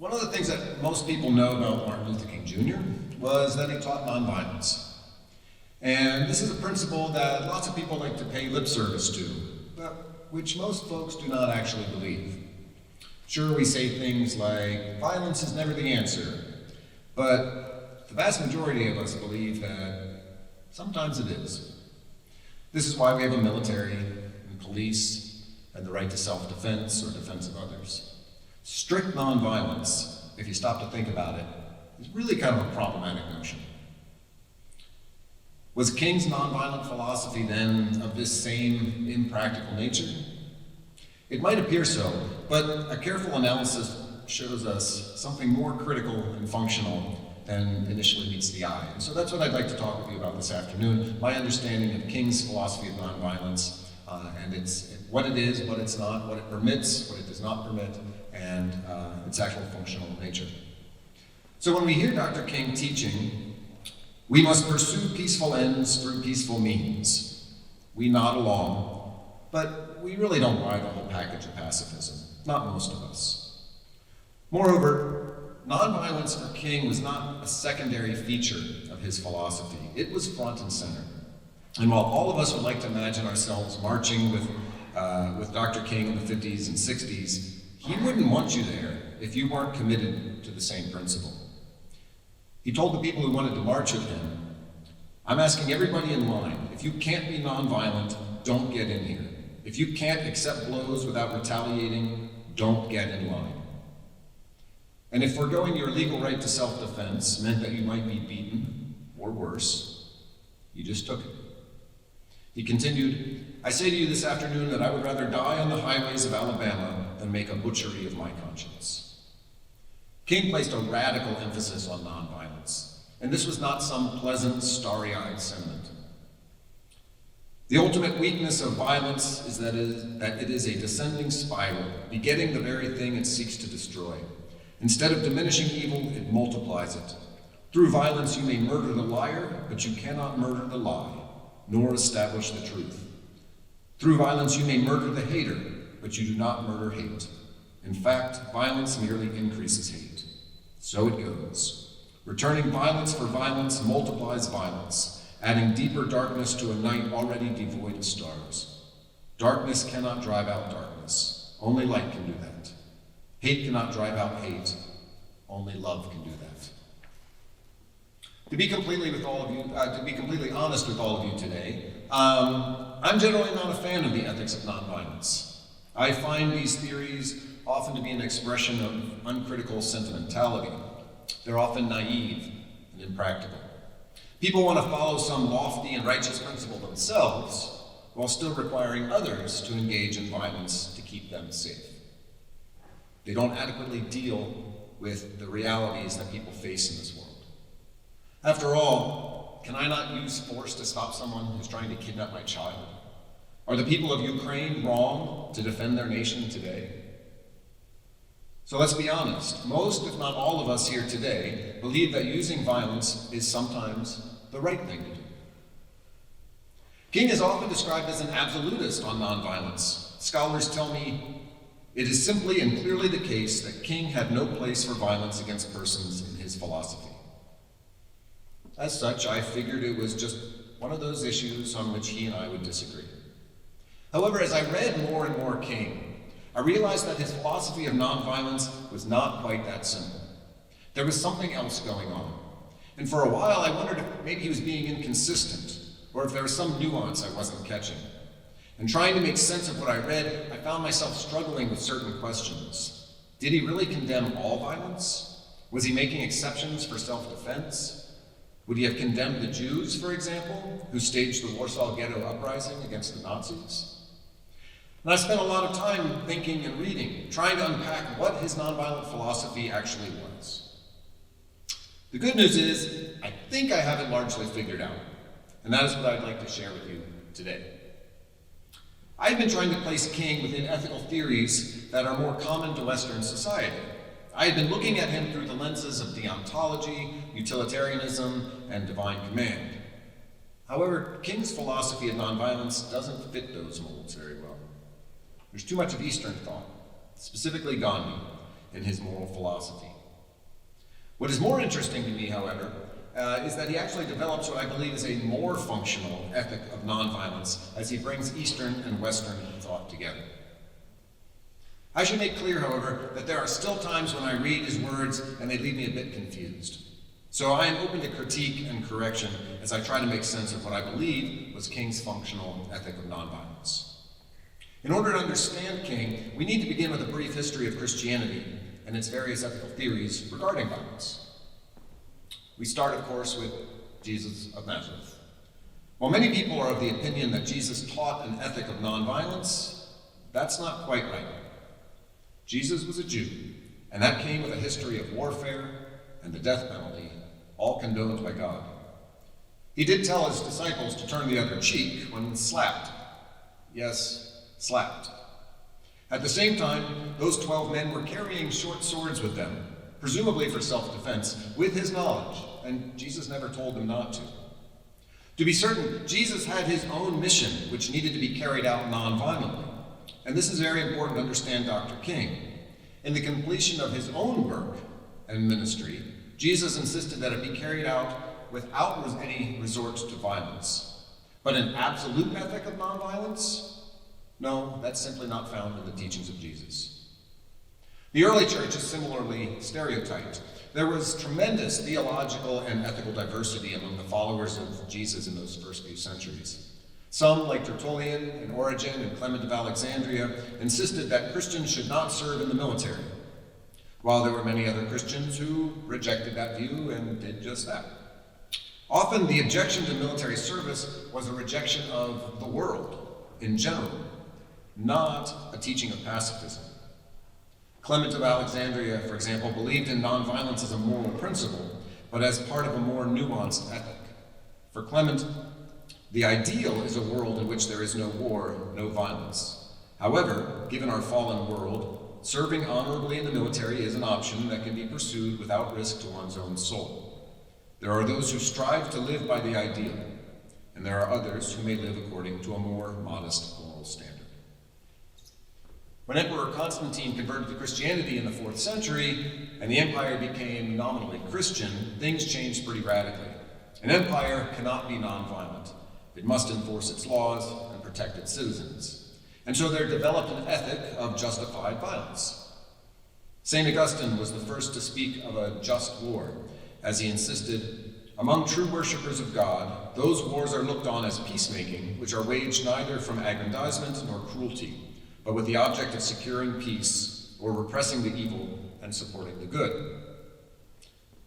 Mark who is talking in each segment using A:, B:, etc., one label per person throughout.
A: One of the things that most people know about Martin Luther King Jr. was that he taught nonviolence. And this is a principle that lots of people like to pay lip service to, but which most folks do not actually believe. Sure, we say things like, violence is never the answer, but the vast majority of us believe that sometimes it is. This is why we have a military and police and the right to self-defense or defense of others. Strict nonviolence, if you stop to think about it, is really kind of a problematic notion. Was King's nonviolent philosophy then of this same impractical nature? It might appear so, but a careful analysis shows us something more critical and functional than initially meets the eye. And so that's what I'd like to talk with you about this afternoon, my understanding of King's philosophy of nonviolence, and what it is, what it's not, what it permits, what it does not permit, and its actual functional nature. So when we hear Dr. King teaching, we must pursue peaceful ends through peaceful means, we nod along, but we really don't buy the whole package of pacifism, not most of us. Moreover, nonviolence for King was not a secondary feature of his philosophy. It was front and center. And while all of us would like to imagine ourselves marching with Dr. King in the 50s and 60s, he wouldn't want you there if you weren't committed to the same principle. He told the people who wanted to march with him, I'm asking everybody in line, if you can't be nonviolent, don't get in here. If you can't accept blows without retaliating, don't get in line. And if foregoing your legal right to self-defense meant that you might be beaten, or worse, you just took it. He continued, I say to you this afternoon that I would rather die on the highways of Alabama than make a butchery of my conscience. King placed a radical emphasis on nonviolence, and this was not some pleasant, starry-eyed sentiment. The ultimate weakness of violence is that it is a descending spiral, begetting the very thing it seeks to destroy. Instead of diminishing evil, it multiplies it. Through violence you may murder the liar, but you cannot murder the lie, nor establish the truth. Through violence you may murder the hater, but you do not murder hate. In fact, violence merely increases hate. So it goes. Returning violence for violence multiplies violence, adding deeper darkness to a night already devoid of stars. Darkness cannot drive out darkness. Only light can do that. Hate cannot drive out hate. Only love can do that. To be completely honest with all of you today, I'm generally not a fan of the ethics of nonviolence. I find these theories often to be an expression of uncritical sentimentality. They're often naive and impractical. People want to follow some lofty and righteous principle themselves, while still requiring others to engage in violence to keep them safe. They don't adequately deal with the realities that people face in this world. After all, can I not use force to stop someone who's trying to kidnap my child? Are the people of Ukraine wrong to defend their nation today? So let's be honest, most, if not all of us here today, believe that using violence is sometimes the right thing to do. King is often described as an absolutist on nonviolence. Scholars tell me it is simply and clearly the case that King had no place for violence against persons in his philosophy. As such, I figured it was just one of those issues on which he and I would disagree. However, as I read more and more King, I realized that his philosophy of nonviolence was not quite that simple. There was something else going on. And for a while, I wondered if maybe he was being inconsistent, or if there was some nuance I wasn't catching. And trying to make sense of what I read, I found myself struggling with certain questions. Did he really condemn all violence? Was he making exceptions for self-defense? Would he have condemned the Jews, for example, who staged the Warsaw Ghetto uprising against the Nazis? And I spent a lot of time thinking and reading, trying to unpack what his nonviolent philosophy actually was. The good news is, I think I have it largely figured out, and that is what I'd like to share with you today. I've been trying to place King within ethical theories that are more common to Western society. I had been looking at him through the lenses of deontology, utilitarianism, and divine command. However, King's philosophy of nonviolence doesn't fit those molds very well. There's too much of Eastern thought, specifically Gandhi, in his moral philosophy. What is more interesting to me, however, is that he actually develops what I believe is a more functional ethic of nonviolence as he brings Eastern and Western thought together. I should make clear, however, that there are still times when I read his words and they leave me a bit confused. So I am open to critique and correction as I try to make sense of what I believe was King's functional ethic of nonviolence. In order to understand King, we need to begin with a brief history of Christianity and its various ethical theories regarding violence. We start, of course, with Jesus of Nazareth. While many people are of the opinion that Jesus taught an ethic of nonviolence, that's not quite right. Jesus was a Jew, and that came with a history of warfare and the death penalty, all condoned by God. He did tell his disciples to turn the other cheek when slapped. Yes, slapped. At the same time, those 12 men were carrying short swords with them, presumably for self-defense, with his knowledge, and Jesus never told them not to. To be certain, Jesus had his own mission, which needed to be carried out non-violently. And this is very important to understand Dr. King. In the completion of his own work and ministry, Jesus insisted that it be carried out without any resort to violence. But an absolute ethic of nonviolence? No, that's simply not found in the teachings of Jesus. The early church is similarly stereotyped. There was tremendous theological and ethical diversity among the followers of Jesus in those first few centuries. Some, like Tertullian and Origen and Clement of Alexandria, insisted that Christians should not serve in the military, while there were many other Christians who rejected that view and did just that. Often the objection to military service was a rejection of the world in general, not a teaching of pacifism. Clement of Alexandria, for example, believed in nonviolence as a moral principle, but as part of a more nuanced ethic. For Clement, the ideal is a world in which there is no war, no violence. However, given our fallen world, serving honorably in the military is an option that can be pursued without risk to one's own soul. There are those who strive to live by the ideal, and there are others who may live according to a more modest moral standard. When Emperor Constantine converted to Christianity in the 4th century, and the empire became nominally Christian, things changed pretty radically. An empire cannot be nonviolent. It must enforce its laws and protect its citizens. And so there developed an ethic of justified violence. St. Augustine was the first to speak of a just war, as he insisted, among true worshippers of God, those wars are looked on as peacemaking, which are waged neither from aggrandizement nor cruelty, but with the object of securing peace or repressing the evil and supporting the good.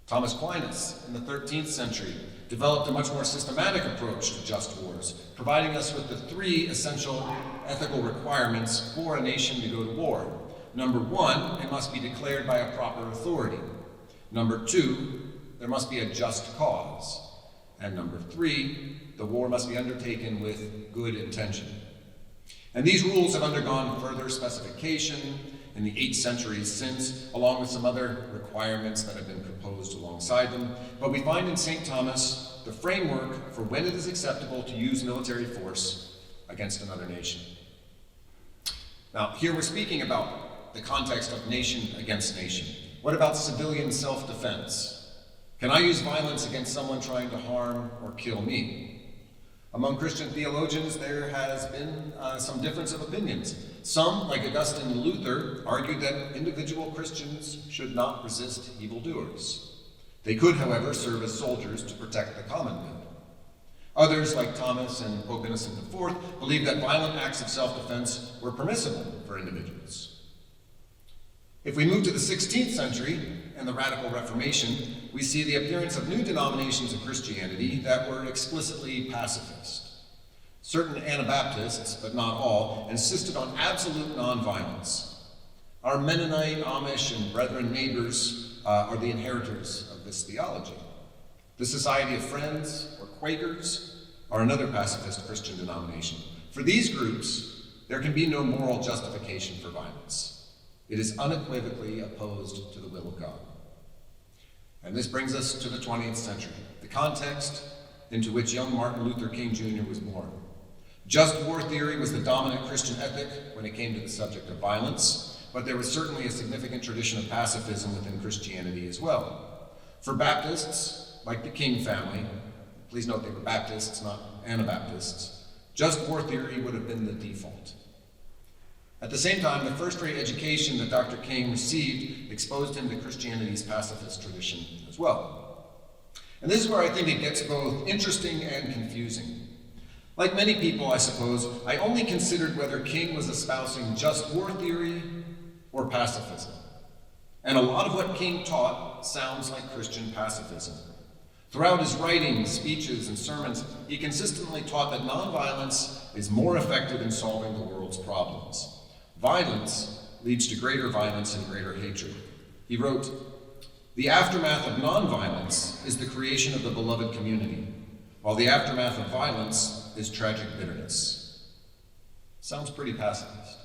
A: Thomas Aquinas, in the 13th century, developed a much more systematic approach to just wars, providing us with the 3 essential ethical requirements for a nation to go to war. Number 1, it must be declared by a proper authority. Number 2, there must be a just cause. And number 3, the war must be undertaken with good intention. And these rules have undergone further specification in the 8 centuries since, along with some other requirements that have been proposed alongside them. But we find in St. Thomas the framework for when it is acceptable to use military force against another nation. Now, here we're speaking about the context of nation against nation. What about civilian self-defense? Can I use violence against someone trying to harm or kill me? Among Christian theologians, there has been some difference of opinions. Some, like Augustine and Luther, argued that individual Christians should not resist evildoers. They could, however, serve as soldiers to protect the common good. Others, like Thomas and Pope Innocent IV, believed that violent acts of self-defense were permissible for individuals. If we move to the 16th century and the Radical Reformation, we see the appearance of new denominations of Christianity that were explicitly pacifist. Certain Anabaptists, but not all, insisted on absolute nonviolence. Our Mennonite, Amish, and Brethren neighbors are the inheritors of this theology. The Society of Friends, or Quakers, are another pacifist Christian denomination. For these groups, there can be no moral justification for violence. It is unequivocally opposed to the will of God. And this brings us to the 20th century, the context into which young Martin Luther King Jr. was born. Just war theory was the dominant Christian ethic when it came to the subject of violence. but there was certainly a significant tradition of pacifism within Christianity as well. For Baptists, like the King family, please note they were Baptists, not Anabaptists, just war theory would have been the default. At the same time, the first-rate education that Dr. King received exposed him to Christianity's pacifist tradition as well. And this is where I think it gets both interesting and confusing. Like many people, I suppose, I only considered whether King was espousing just war theory or pacifism. And a lot of what King taught sounds like Christian pacifism. Throughout his writings, speeches, and sermons, he consistently taught that nonviolence is more effective in solving the world's problems. Violence leads to greater violence and greater hatred. He wrote, "The aftermath of nonviolence is the creation of the beloved community, while the aftermath of violence is tragic bitterness." Sounds pretty pacifist.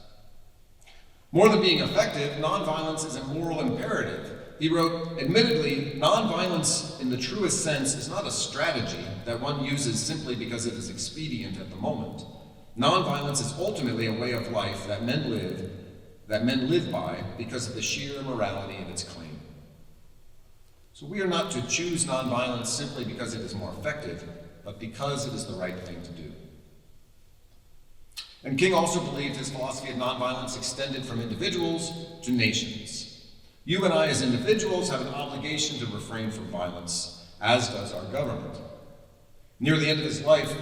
A: More than being effective, nonviolence is a moral imperative. He wrote, "Admittedly, nonviolence in the truest sense is not a strategy that one uses simply because it is expedient at the moment. Nonviolence is ultimately a way of life that men live by because of the sheer immorality of its claim." So we are not to choose nonviolence simply because it is more effective, but because it is the right thing to do. And King also believed his philosophy of nonviolence extended from individuals to nations. You and I as individuals have an obligation to refrain from violence, as does our government. Near the end of his life,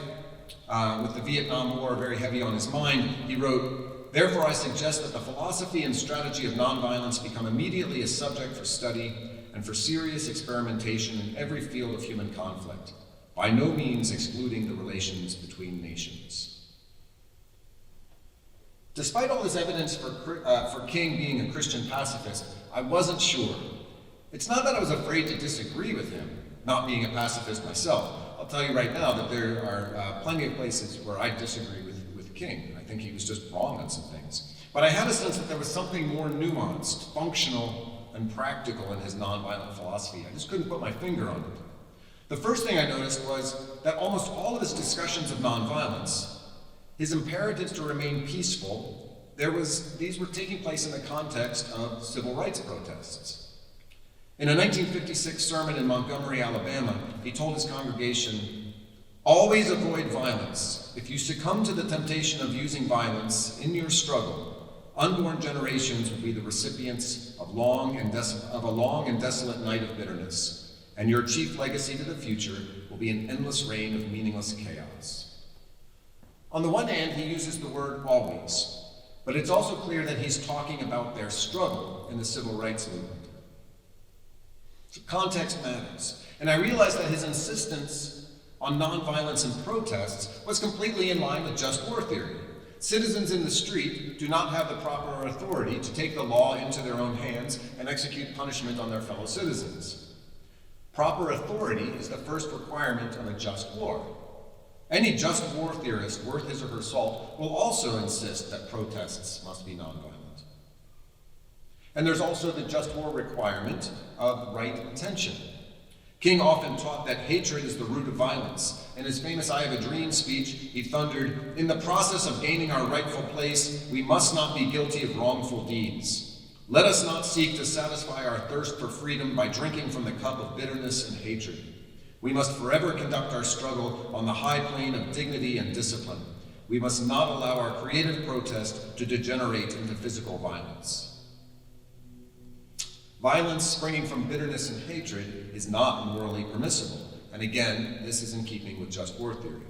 A: with the Vietnam War very heavy on his mind, he wrote, "Therefore I suggest that the philosophy and strategy of nonviolence become immediately a subject for study and for serious experimentation in every field of human conflict, by no means excluding the relations between nations." Despite all this evidence for King being a Christian pacifist, I wasn't sure. It's not that I was afraid to disagree with him, not being a pacifist myself. I'll tell you right now that there are plenty of places where I disagree with King. I think he was just wrong on some things. But I had a sense that there was something more nuanced, functional, and practical in his nonviolent philosophy. I just couldn't put my finger on it. The first thing I noticed was that almost all of his discussions of nonviolence, his imperatives to remain peaceful, these were taking place in the context of civil rights protests. In a 1956 sermon in Montgomery, Alabama, he told his congregation, "Always avoid violence. If you succumb to the temptation of using violence in your struggle, unborn generations will be the recipients of a long and desolate night of bitterness, and your chief legacy to the future will be an endless reign of meaningless chaos." On the one hand, he uses the word always, but it's also clear that he's talking about their struggle in the civil rights movement. So context matters, and I realized that his insistence on nonviolence and protests was completely in line with just war theory. Citizens in the street do not have the proper authority to take the law into their own hands and execute punishment on their fellow citizens. Proper authority is the first requirement of a just war. Any just war theorist worth his or her salt will also insist that protests must be nonviolent. And there's also the just war requirement of right intention. King often taught that hatred is the root of violence. In his famous "I Have a Dream" speech, he thundered, "In the process of gaining our rightful place, we must not be guilty of wrongful deeds. Let us not seek to satisfy our thirst for freedom by drinking from the cup of bitterness and hatred. We must forever conduct our struggle on the high plane of dignity and discipline. We must not allow our creative protest to degenerate into physical violence." Violence springing from bitterness and hatred is not morally permissible. And again, this is in keeping with just war theory.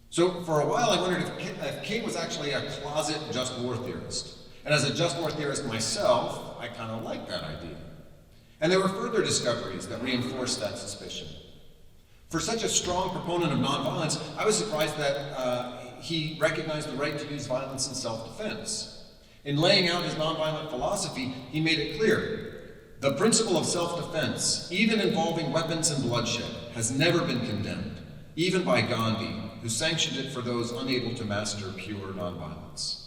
A: So for a while I wondered if King was actually a closet just war theorist. And as a just war theorist myself, I kind of liked that idea. And there were further discoveries that reinforced that suspicion. For such a strong proponent of nonviolence, I was surprised that he recognized the right to use violence in self-defense. In laying out his nonviolent philosophy, he made it clear, the principle of self-defense, even involving weapons and bloodshed, has never been condemned, even by Gandhi, who sanctioned it for those unable to master pure nonviolence.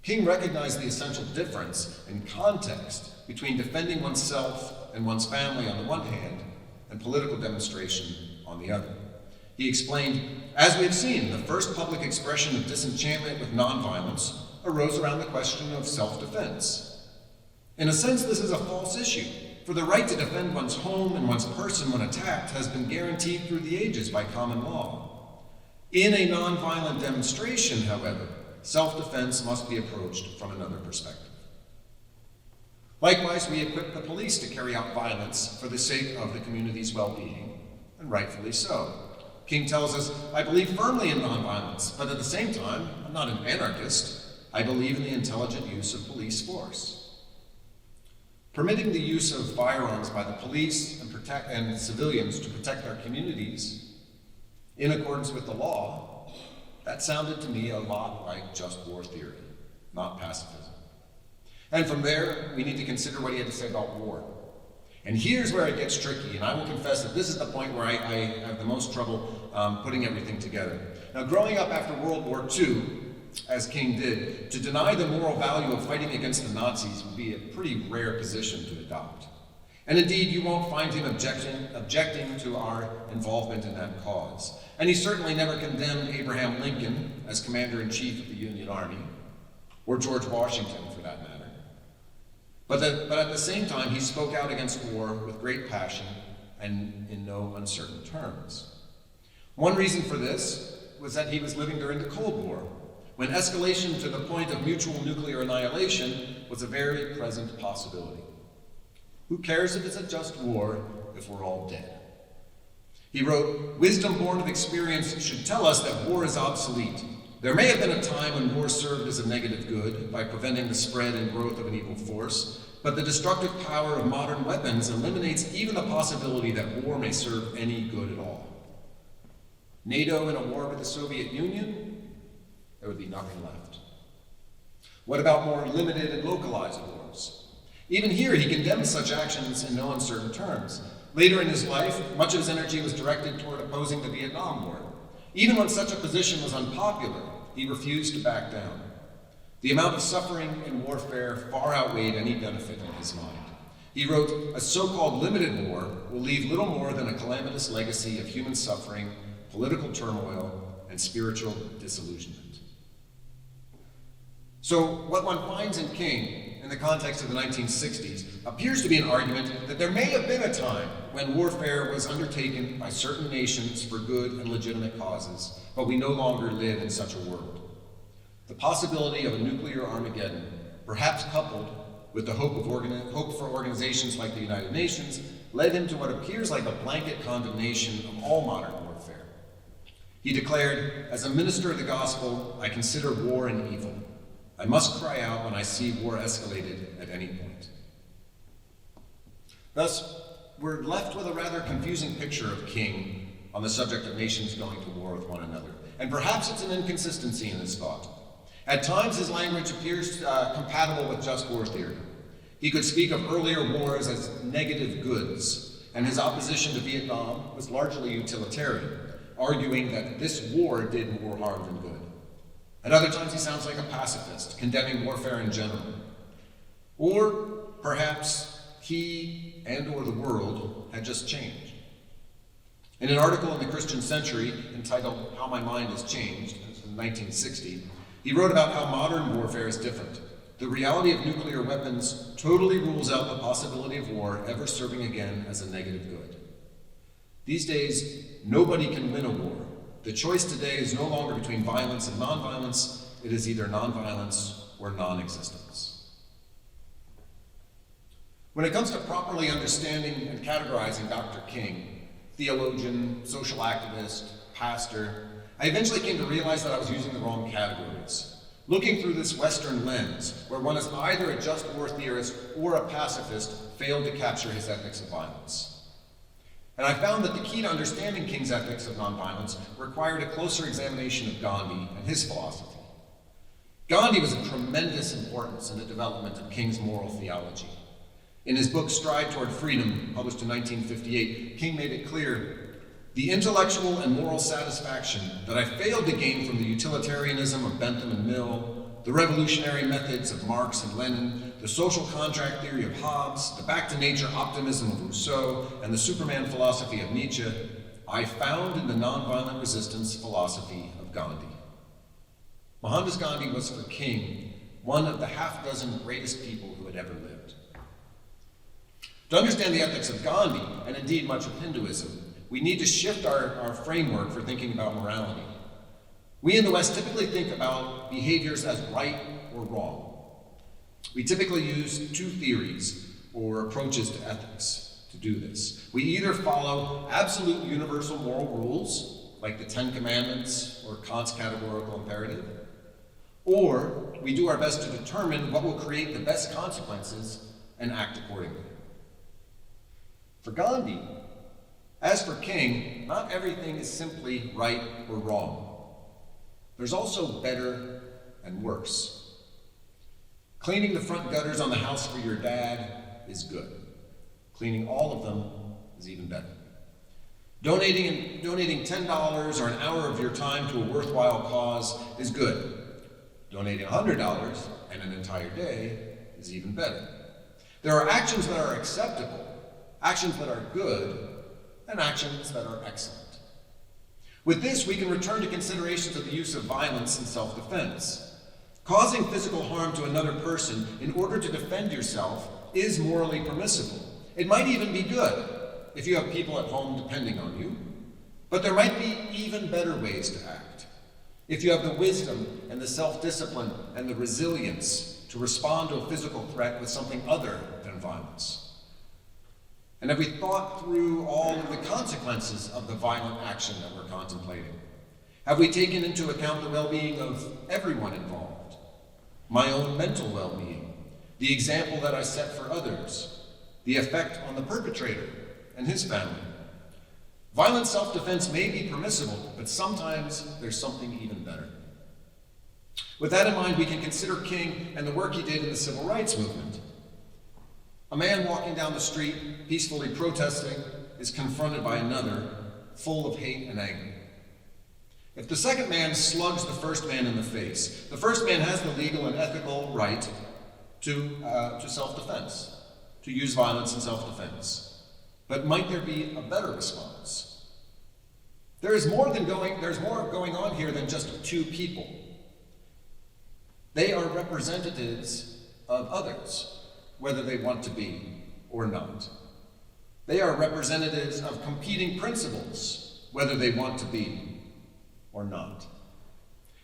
A: King recognized the essential difference in context between defending oneself and one's family on the one hand, and political demonstration on the other. He explained, "As we have seen, the first public expression of disenchantment with nonviolence arose around the question of self-defense. In a sense, this is a false issue, for the right to defend one's home and one's person when attacked has been guaranteed through the ages by common law. In a nonviolent demonstration, however, self-defense must be approached from another perspective. Likewise, we equip the police to carry out violence for the sake of the community's well-being, and rightfully so. King tells us, I believe firmly in nonviolence, but at the same time, I'm not an anarchist. I believe in the intelligent use of police force. Permitting the use of firearms by the police and civilians to protect our communities in accordance with the law, that sounded to me a lot like just war theory, not pacifism. And from there, we need to consider what he had to say about war. And here's where it gets tricky, and I will confess that this is the point where I have the most trouble putting everything together. Now, growing up after World War II, as King did, to deny the moral value of fighting against the Nazis would be a pretty rare position to adopt. And indeed, you won't find him objecting to our involvement in that cause. And he certainly never condemned Abraham Lincoln as Commander-in-Chief of the Union Army, or George Washington for that matter. But at the same time, he spoke out against war with great passion and in no uncertain terms. One reason for this was that he was living during the Cold War, when escalation to the point of mutual nuclear annihilation was a very present possibility. Who cares if it's a just war if we're all dead? He wrote, wisdom born of experience should tell us that war is obsolete. There may have been a time when war served as a negative good by preventing the spread and growth of an evil force, but the destructive power of modern weapons eliminates even the possibility that war may serve any good at all. NATO in a war with the Soviet Union? There would be nothing left. What about more limited and localized wars? Even here, he condemned such actions in no uncertain terms. Later in his life, much of his energy was directed toward opposing the Vietnam War. Even when such a position was unpopular, he refused to back down. The amount of suffering in warfare far outweighed any benefit in his mind. He wrote, a so-called limited war will leave little more than a calamitous legacy of human suffering, political turmoil, and spiritual disillusionment. So what one finds in King, in the context of the 1960s, appears to be an argument that there may have been a time when warfare was undertaken by certain nations for good and legitimate causes, but we no longer live in such a world. The possibility of a nuclear Armageddon, perhaps coupled with the hope for organizations like the United Nations, led him to what appears like a blanket condemnation of all modern warfare. He declared, as a minister of the gospel, I consider war an evil. I must cry out when I see war escalated at any point. Thus, we're left with a rather confusing picture of King on the subject of nations going to war with one another. And perhaps it's an inconsistency in his thought. At times, his language appears compatible with just war theory. He could speak of earlier wars as negative goods, and his opposition to Vietnam was largely utilitarian, arguing that this war did more harm than good. At other times, he sounds like a pacifist, condemning warfare in general. Or perhaps he and/or the world had just changed. In an article in the Christian Century entitled How My Mind Has Changed, in 1960, he wrote about how modern warfare is different. The reality of nuclear weapons totally rules out the possibility of war ever serving again as a negative good. These days, nobody can win a war. The choice today is no longer between violence and nonviolence. It is either nonviolence or non-existence. When it comes to properly understanding and categorizing Dr. King, theologian, social activist, pastor, I eventually came to realize that I was using the wrong categories. Looking through this Western lens, where one is either a just war theorist or a pacifist, failed to capture his ethics of violence. And I found that the key to understanding King's ethics of nonviolence required a closer examination of Gandhi and his philosophy. Gandhi was of tremendous importance in the development of King's moral theology. In his book, Stride Toward Freedom, published in 1958, King made it clear, the intellectual and moral satisfaction that I failed to gain from the utilitarianism of Bentham and Mill, the revolutionary methods of Marx and Lenin, the social contract theory of Hobbes, the back-to-nature optimism of Rousseau, and the Superman philosophy of Nietzsche, I found in the nonviolent resistance philosophy of Gandhi. Mohandas Gandhi was for King one of the half-dozen greatest people who had ever lived. To understand the ethics of Gandhi, and indeed much of Hinduism, we need to shift our framework for thinking about morality. We in the West typically think about behaviors as right or wrong. We typically use two theories or approaches to ethics to do this. We either follow absolute universal moral rules, like the Ten Commandments or Kant's categorical imperative, or we do our best to determine what will create the best consequences and act accordingly. For Gandhi, as for King, not everything is simply right or wrong. There's also better and worse. Cleaning the front gutters on the house for your dad is good. Cleaning all of them is even better. Donating $10 or an hour of your time to a worthwhile cause is good. Donating $100 and an entire day is even better. There are actions that are acceptable, actions that are good, and actions that are excellent. With this, we can return to considerations of the use of violence in self-defense. Causing physical harm to another person in order to defend yourself is morally permissible. It might even be good if you have people at home depending on you, but there might be even better ways to act. If you have the wisdom and the self-discipline and the resilience to respond to a physical threat with something other than violence. And have we thought through all of the consequences of the violent action that we're contemplating? Have we taken into account the well-being of everyone involved? My own mental well-being, the example that I set for others, the effect on the perpetrator and his family. Violent self-defense may be permissible, but sometimes there's something even better. With that in mind, we can consider King and the work he did in the civil rights movement. A man walking down the street, peacefully protesting, is confronted by another, full of hate and anger. If the second man slugs the first man in the face, the first man has the legal and ethical right to self-defense, to use violence in self-defense. But might there be a better response? There's more going on here than just two people. They are representatives of others, whether they want to be or not. They are representatives of competing principles, whether they want to be or not.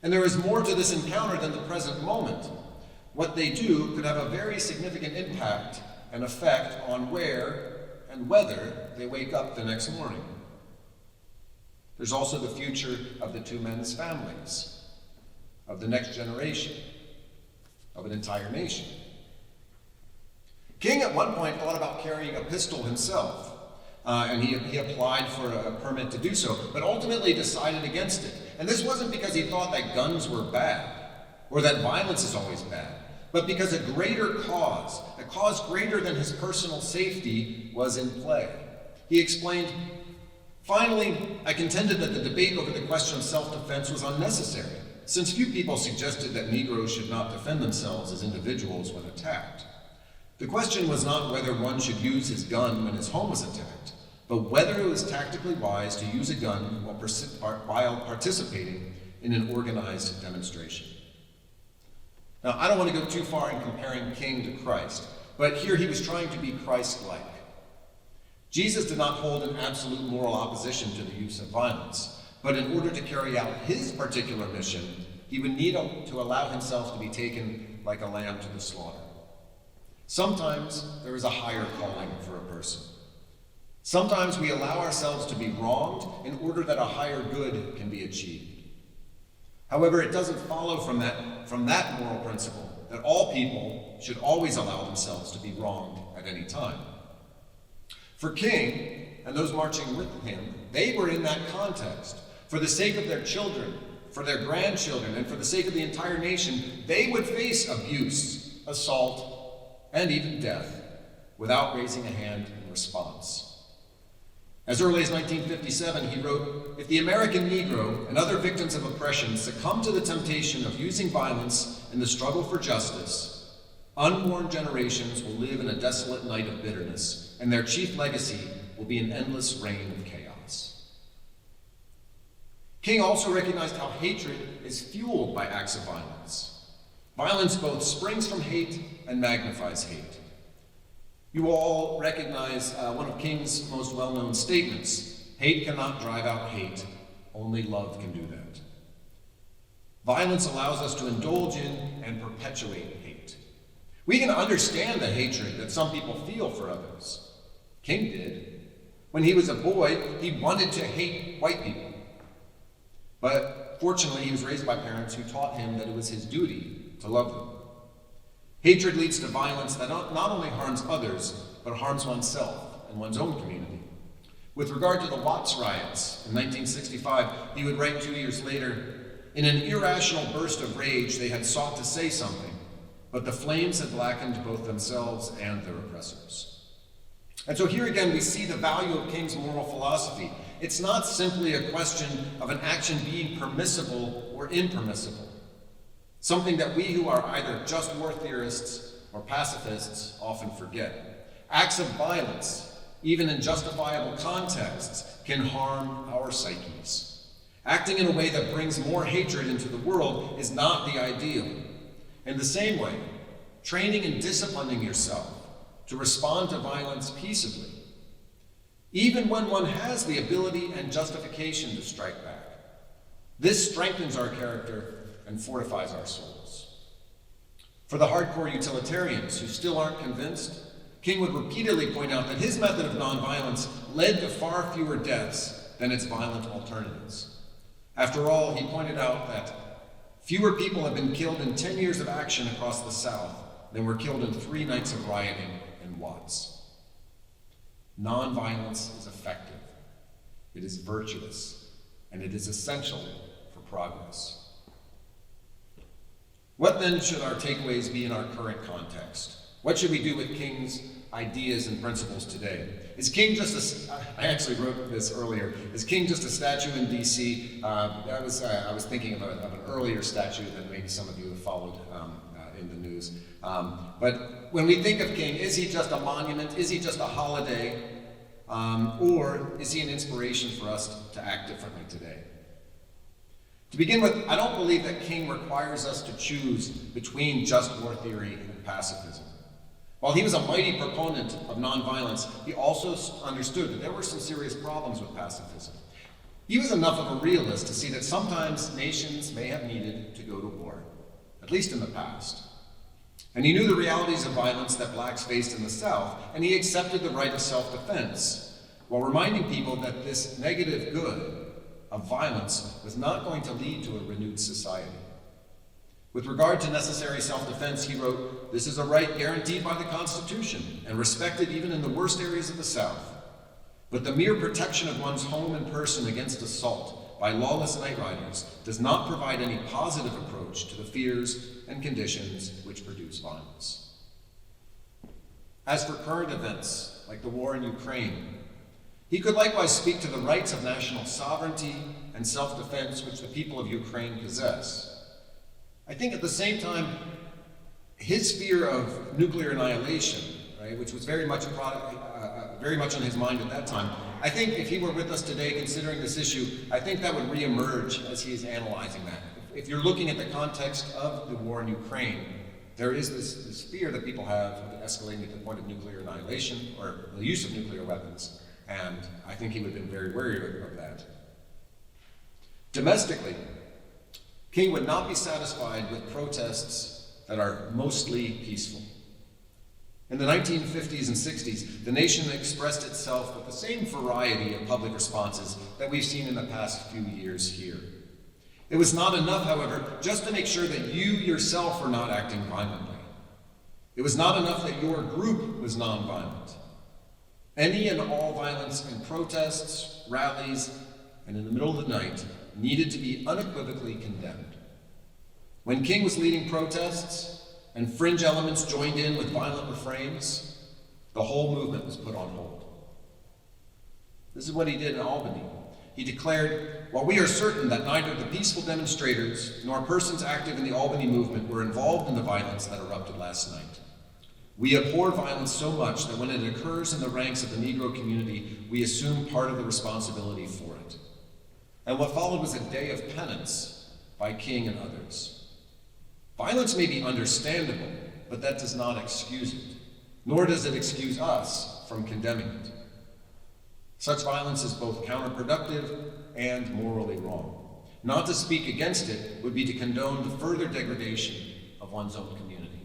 A: And there is more to this encounter than the present moment. What they do could have a very significant impact and effect on where and whether they wake up the next morning. There's also the future of the two men's families, of the next generation, of an entire nation. King at one point thought about carrying a pistol himself, and he applied for a permit to do so, but ultimately decided against it. And this wasn't because he thought that guns were bad, or that violence is always bad, but because a greater cause, a cause greater than his personal safety, was in play. He explained, "Finally, I contended that the debate over the question of self-defense was unnecessary, since few people suggested that Negroes should not defend themselves as individuals when attacked. The question was not whether one should use his gun when his home was attacked, but whether it was tactically wise to use a gun while participating in an organized demonstration." Now, I don't want to go too far in comparing King to Christ, but here he was trying to be Christ-like. Jesus did not hold an absolute moral opposition to the use of violence, but in order to carry out his particular mission, he would need to allow himself to be taken like a lamb to the slaughter. Sometimes there is a higher calling for a person. Sometimes we allow ourselves to be wronged in order that a higher good can be achieved. However, it doesn't follow from that moral principle that all people should always allow themselves to be wronged at any time. For King and those marching with him, they were in that context. For the sake of their children, for their grandchildren, and for the sake of the entire nation, they would face abuse, assault, and even death without raising a hand in response. As early as 1957, he wrote, "If the American Negro and other victims of oppression succumb to the temptation of using violence in the struggle for justice, unborn generations will live in a desolate night of bitterness, and their chief legacy will be an endless reign of chaos." King also recognized how hatred is fueled by acts of violence. Violence both springs from hate and magnifies hate. You will all recognize one of King's most well-known statements: hate cannot drive out hate, only love can do that. Violence allows us to indulge in and perpetuate hate. We can understand the hatred that some people feel for others. King did. When he was a boy, he wanted to hate white people. But fortunately, he was raised by parents who taught him that it was his duty to love them. Hatred leads to violence that not only harms others, but harms oneself and one's own community. With regard to the Watts riots in 1965, he would write 2 years later, "In an irrational burst of rage, they had sought to say something, but the flames had blackened both themselves and their oppressors." And so here again, we see the value of King's moral philosophy. It's not simply a question of an action being permissible or impermissible, something that we who are either just war theorists or pacifists often forget. Acts of violence, even in justifiable contexts, can harm our psyches. Acting in a way that brings more hatred into the world is not the ideal. In the same way, training and disciplining yourself to respond to violence peaceably, even when one has the ability and justification to strike back, this strengthens our character and fortifies our souls. For the hardcore utilitarians who still aren't convinced, King would repeatedly point out that his method of nonviolence led to far fewer deaths than its violent alternatives. After all, he pointed out that fewer people have been killed in 10 years of action across the South than were killed in 3 nights of rioting in Watts. Nonviolence is effective, it is virtuous, and it is essential for progress. What then should our takeaways be in our current context? What should we do with King's ideas and principles today? Is King just I actually wrote this earlier, is King just a statue in DC? I was thinking of an earlier statue that maybe some of you have followed in the news. But when we think of King, is he just a monument? Is he just a holiday? Or is he an inspiration for us to act differently today? To begin with, I don't believe that King requires us to choose between just war theory and pacifism. While he was a mighty proponent of nonviolence, he also understood that there were some serious problems with pacifism. He was enough of a realist to see that sometimes nations may have needed to go to war, at least in the past. And he knew the realities of violence that blacks faced in the South, and he accepted the right of self-defense, while reminding people that this negative good of violence was not going to lead to a renewed society. With regard to necessary self-defense, he wrote, "This is a right guaranteed by the Constitution and respected even in the worst areas of the South. But the mere protection of one's home and person against assault by lawless night riders does not provide any positive approach to the fears and conditions which produce violence." As for current events, like the war in Ukraine, he could likewise speak to the rights of national sovereignty and self-defense which the people of Ukraine possess. I think at the same time, his fear of nuclear annihilation, right, which was very much on his mind at that time, I think if he were with us today considering this issue, I think that would reemerge as he is analyzing that. If you're looking at the context of the war in Ukraine, there is this fear that people have of escalating to the point of nuclear annihilation or the use of nuclear weapons, and I think he would have been very wary of that. Domestically, King would not be satisfied with protests that are mostly peaceful. In the 1950s and 60s, the nation expressed itself with the same variety of public responses that we've seen in the past few years here. It was not enough, however, just to make sure that you yourself were not acting violently. It was not enough that your group was nonviolent. Any and all violence in protests, rallies, and in the middle of the night needed to be unequivocally condemned. When King was leading protests and fringe elements joined in with violent refrains, the whole movement was put on hold. This is what he did in Albany. He declared, "While we are certain that neither the peaceful demonstrators nor persons active in the Albany movement were involved in the violence that erupted last night, we abhor violence so much that when it occurs in the ranks of the Negro community, we assume part of the responsibility for it." And what followed was a day of penance by King and others. Violence may be understandable, but that does not excuse it, nor does it excuse us from condemning it. Such violence is both counterproductive and morally wrong. Not to speak against it would be to condone the further degradation of one's own community.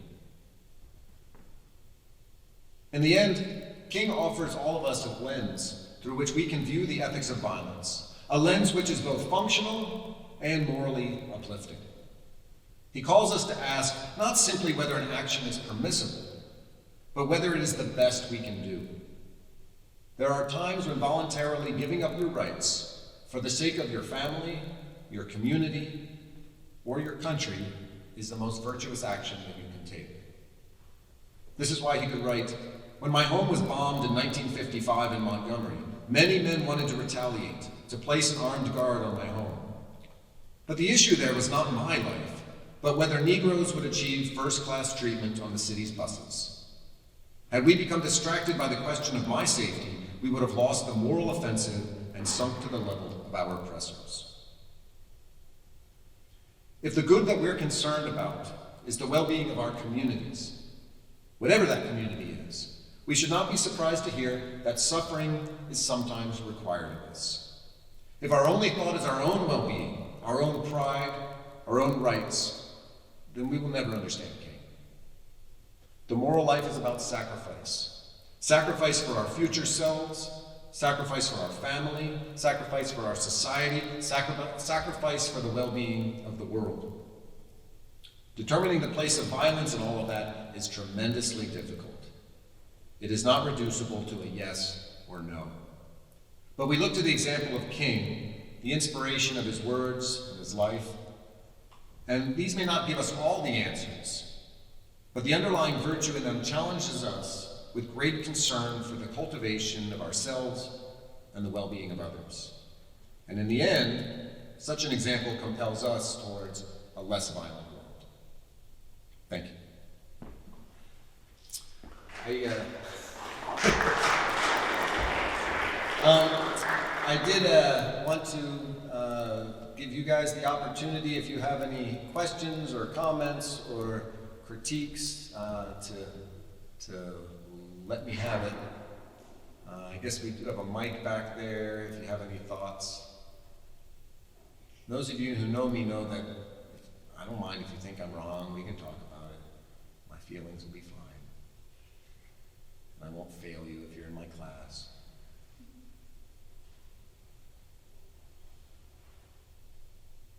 A: In the end, King offers all of us a lens through which we can view the ethics of violence, a lens which is both functional and morally uplifting. He calls us to ask not simply whether an action is permissible, but whether it is the best we can do. There are times when voluntarily giving up your rights for the sake of your family, your community, or your country is the most virtuous action that you can take. This is why he could write, "When my home was bombed in 1955 in Montgomery, many men wanted to retaliate, to place an armed guard on my home. But the issue there was not my life, but whether Negroes would achieve first-class treatment on the city's buses. Had we become distracted by the question of my safety, we would have lost the moral offensive and sunk to the level of our oppressors." If the good that we're concerned about is the well-being of our communities, whatever that community is, we should not be surprised to hear that suffering is sometimes required of us. If our only thought is our own well-being, our own pride, our own rights, then we will never understand King. The moral life is about sacrifice. Sacrifice for our future selves, sacrifice for our family, sacrifice for our society, sacrifice for the well-being of the world. Determining the place of violence in all of that is tremendously difficult. It is not reducible to a yes or no. But we look to the example of King, the inspiration of his words and his life, and these may not give us all the answers, but the underlying virtue in them challenges us with great concern for the cultivation of ourselves and the well-being of others. And in the end, such an example compels us towards a less violent world. Thank you. I did want to give you guys the opportunity, if you have any questions or comments or critiques, to let me have it. I guess we do have a mic back there if you have any thoughts. Those of you who know me know that I don't mind if you think I'm wrong, we can talk about it. My feelings will be fine. And I won't fail you if you're in my class.